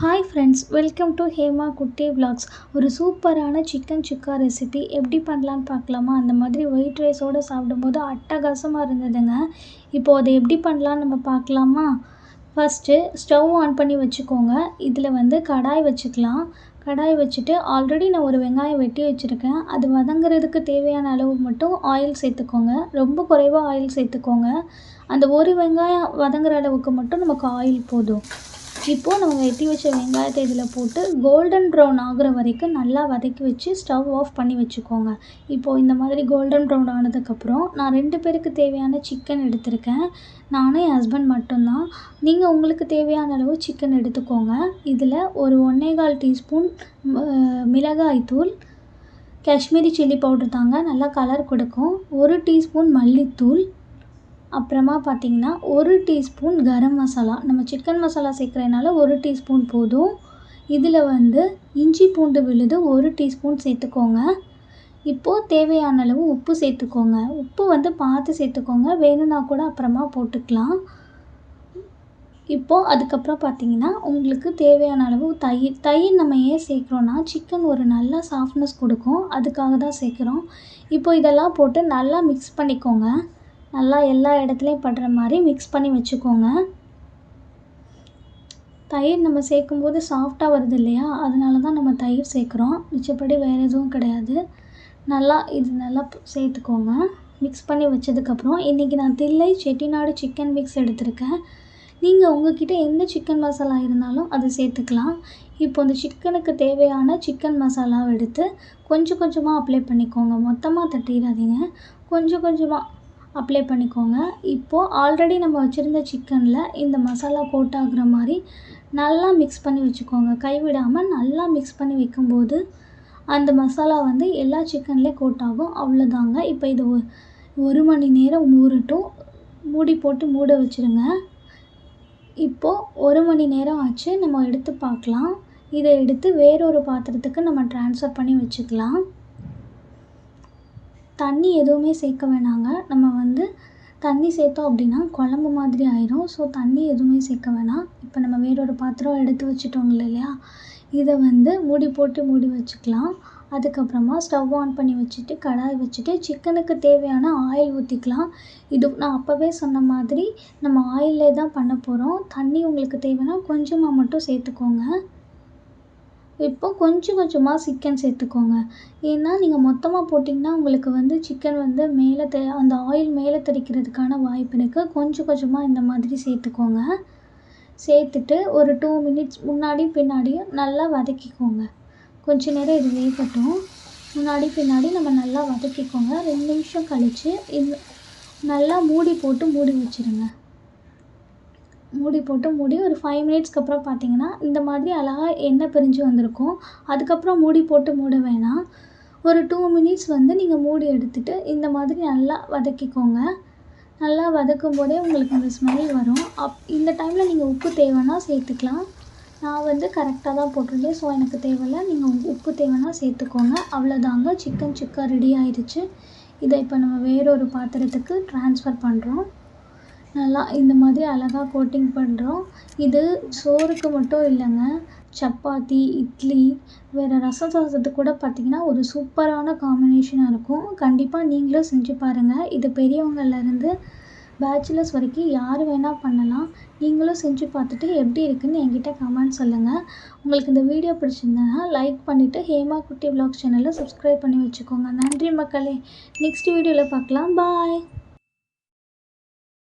Hi friends, welcome to Hema குட்டி vlogs. ஒரு சூப்பரான சிக்கன் சுக்கா ரெசிபி எப்படி பண்ணலான்னு பார்க்கலாமா? அந்த மாதிரி ஒயிட் ரைஸோடு சாப்பிடும்போது அட்டகாசமாக இருந்ததுங்க. இப்போது அதை எப்படி பண்ணலான்னு நம்ம பார்க்கலாமா? ஃபஸ்ட்டு ஸ்டவ் ஆன் பண்ணி வச்சுக்கோங்க. இதில் கடாய் வச்சுக்கலாம். கடாய் வச்சுட்டு ஆல்ரெடி நான் ஒரு வெங்காயம் வெட்டி வச்சுருக்கேன். அது வதங்குறதுக்கு தேவையான அளவு மட்டும் ஆயில் சேர்த்துக்கோங்க. ரொம்ப குறைவாக ஆயில் சேர்த்துக்கோங்க. அந்த ஒரு வெங்காயம் வதங்குற அளவுக்கு மட்டும் நமக்கு ஆயில் போதும். இப்போது நம்ம வெட்டி வச்ச வெங்காயத்தை இதில் போட்டு கோல்டன் ப்ரௌன் ஆகுற வரைக்கும் நல்லா வதக்கி வச்சு ஸ்டவ் ஆஃப் பண்ணி வச்சுக்கோங்க. இப்போது இந்த மாதிரி கோல்டன் ப்ரௌன் ஆனதுக்கப்புறம் நான் 2 பேருக்கு தேவையான சிக்கன் எடுத்திருக்கேன். நானும் என் ஹஸ்பண்ட் மட்டும்தான். நீங்கள் உங்களுக்கு தேவையான அளவு சிக்கன் எடுத்துக்கோங்க. இதில் ஒரு 1.25 டீஸ்பூன் மிளகாய்த்தூள், காஷ்மீரி சில்லி பவுடர் தாங்க நல்லா கலர் கொடுக்கும். 1 டீஸ்பூன் மல்லித்தூள், அப்புறமா பார்த்திங்கன்னா 1 டீஸ்பூன் கரம் மசாலா. நம்ம சிக்கன் மசாலா சேர்க்குறதுனால 1 டீஸ்பூன் போதும். இதில் இஞ்சி பூண்டு விழுது 1 டீஸ்பூன் சேர்த்துக்கோங்க. இப்போது தேவையான அளவு உப்பு சேர்த்துக்கோங்க. உப்பு பார்த்து சேர்த்துக்கோங்க, வேணும்னா கூட அப்புறமா போட்டுக்கலாம். இப்போது அதுக்கப்புறம் பார்த்திங்கன்னா உங்களுக்கு தேவையான அளவு தயிர் நம்ம ஏன் சேர்க்குறோன்னா சிக்கன் ஒரு நல்ல சாஃப்ட்னஸ் கொடுக்கும், அதுக்காக தான் சேர்க்குறோம். இப்போது இதெல்லாம் போட்டு நல்லா மிக்ஸ் பண்ணிக்கோங்க. நல்லா எல்லா இடத்துலையும் படுற மாதிரி மிக்ஸ் பண்ணி வச்சுக்கோங்க. தயிர் நம்ம சேர்க்கும்போது சாஃப்டாக வருது இல்லையா, அதனால தான் நம்ம தயிர் சேர்க்குறோம். மிச்சப்படி வேறு எதுவும் கிடையாது. நல்லா சேர்த்துக்கோங்க. மிக்ஸ் பண்ணி வச்சதுக்கப்புறம் இன்றைக்கி நான் தில்லை செட்டிநாடு சிக்கன் மிக்ஸ் எடுத்திருக்கேன். நீங்கள் உங்கள்கிட்ட எந்த சிக்கன் மசாலா இருந்தாலும் அதை சேர்த்துக்கலாம். இப்போ அந்த சிக்கனுக்கு தேவையான சிக்கன் மசாலாவை எடுத்து கொஞ்சம் கொஞ்சமாக அப்ளை பண்ணிக்கோங்க. மொத்தமாக தட்டிடாதீங்க, கொஞ்சம் கொஞ்சமாக அப்ளை பண்ணிக்கோங்க. இப்போது ஆல்ரெடி நம்ம வச்சுருந்த சிக்கனில் இந்த மசாலா கோட் ஆகுற மாதிரி நல்லா மிக்ஸ் பண்ணி வச்சுக்கோங்க. கைவிடாமல் நல்லா மிக்ஸ் பண்ணி வைக்கும்போது அந்த மசாலா எல்லா சிக்கன்லேயும் கோட் ஆகும். அவ்வளோதாங்க. இப்போ இது 1 மணி நேரம் ஊறட்டும். மூடி போட்டு மூட வச்சுருங்க. இப்போது 1 மணி நேரம் ஆச்சு. நம்ம எடுத்து பார்க்கலாம். இதை எடுத்து வேறொரு பாத்திரத்துக்கு நம்ம ட்ரான்ஸ்ஃபர் பண்ணி வச்சுக்கலாம். தண்ணி எதுவுமே சேர்க்க வேணாங்க. நம்ம தண்ணி சேர்த்தோம் அப்படின்னா குழம்பு மாதிரி ஆயிரும். ஸோ தண்ணி எதுவுமே சேர்க்க வேணாம். இப்போ நம்ம வேறொரு பாத்திரம் எடுத்து வச்சுட்டோங்க இல்லையா, இதை மூடி போட்டு மூடி வச்சுக்கலாம். அதுக்கப்புறமா ஸ்டவ் ஆன் பண்ணி வச்சுட்டு கடாய் வச்சுட்டு சிக்கனுக்கு தேவையான ஆயில் ஊற்றிக்கலாம். இது நான் அப்போவே சொன்ன மாதிரி நம்ம ஆயிலே தான் பண்ண போகிறோம். தண்ணி உங்களுக்கு தேவைன்னா கொஞ்சமாக மட்டும் சேர்த்துக்கோங்க. இப்போ கொஞ்சம் கொஞ்சமாக சிக்கன் சேர்த்துக்கோங்க. ஏன்னா நீங்கள் மொத்தமாக போட்டிங்கன்னா உங்களுக்கு சிக்கன் மேலே அந்த ஆயில் மேலே தெறிக்கிறதுக்கான வாய்ப்பு இருக்குது. கொஞ்சம் கொஞ்சமாக இந்த மாதிரி சேர்த்துக்கோங்க. சேர்த்துட்டு ஒரு 2 மினிட்ஸ் முன்னாடி பின்னாடியும் நல்லா வதக்கிக்கோங்க. கொஞ்ச நேரம் இது வேகட்டும். முன்னாடி பின்னாடி நம்ம நல்லா வதக்கிக்கோங்க. 2 நிமிஷம் கழித்து நல்லா மூடி போட்டு மூடி வச்சுருங்க. மூடி ஒரு 5 மினிட்ஸ்க்கு அப்புறம் பார்த்திங்கன்னா இந்த மாதிரி அழகாக எண்ணெய் பிரிஞ்சு வந்திருக்கும். அதுக்கப்புறம் மூடி போட்டு மூட வேணாம். ஒரு 2 மினிட்ஸ் நீங்கள் மூடி எடுத்துகிட்டு இந்த மாதிரி நல்லா வதக்கிக்கோங்க. நல்லா வதக்கும் போதே உங்களுக்கு அந்த ஸ்மெல் வரும். இந்த டைமில் நீங்கள் உப்பு தேவைன்னா சேர்த்துக்கலாம். நான் கரெக்டாக தான் போட்டிருந்தேன், ஸோ எனக்கு தேவையில்லை. நீங்கள் உப்பு தேவைன்னா சேர்த்துக்கோங்க. அவ்வளோதாங்க, சிக்கன் சுக்கா ரெடி ஆயிடுச்சு. இதை இப்போ நம்ம வேறொரு பாத்திரத்துக்கு ட்ரான்ஸ்ஃபர் பண்ணுறோம். நல்லா இந்த மாதிரி அழகாக கோட்டிங் பண்ணுறோம். இது சோறுக்கு மட்டும் இல்லைங்க, சப்பாத்தி, இட்லி, வேறு ரசம் சாதத்துக்கு கூட பார்த்திங்கன்னா ஒரு சூப்பரான காம்பினேஷனாக இருக்கும். கண்டிப்பாக நீங்களும் செஞ்சு பாருங்கள். இது பெரியவங்கள்லேருந்து பேச்சுலர்ஸ் வரைக்கும் யார் வேணால் பண்ணலாம். நீங்களும் செஞ்சு பார்த்துட்டு எப்படி இருக்குதுன்னு என்கிட்ட கமெண்ட் சொல்லுங்கள். உங்களுக்கு இந்த வீடியோ பிடிச்சிருந்ததுன்னா லைக் பண்ணிவிட்டு ஹேமா குட்டி விலாக்ஸ் சேனலை சப்ஸ்கிரைப் பண்ணி வச்சுக்கோங்க. நன்றி மக்களே. நெக்ஸ்ட் வீடியோவில் பார்க்கலாம். பாய்.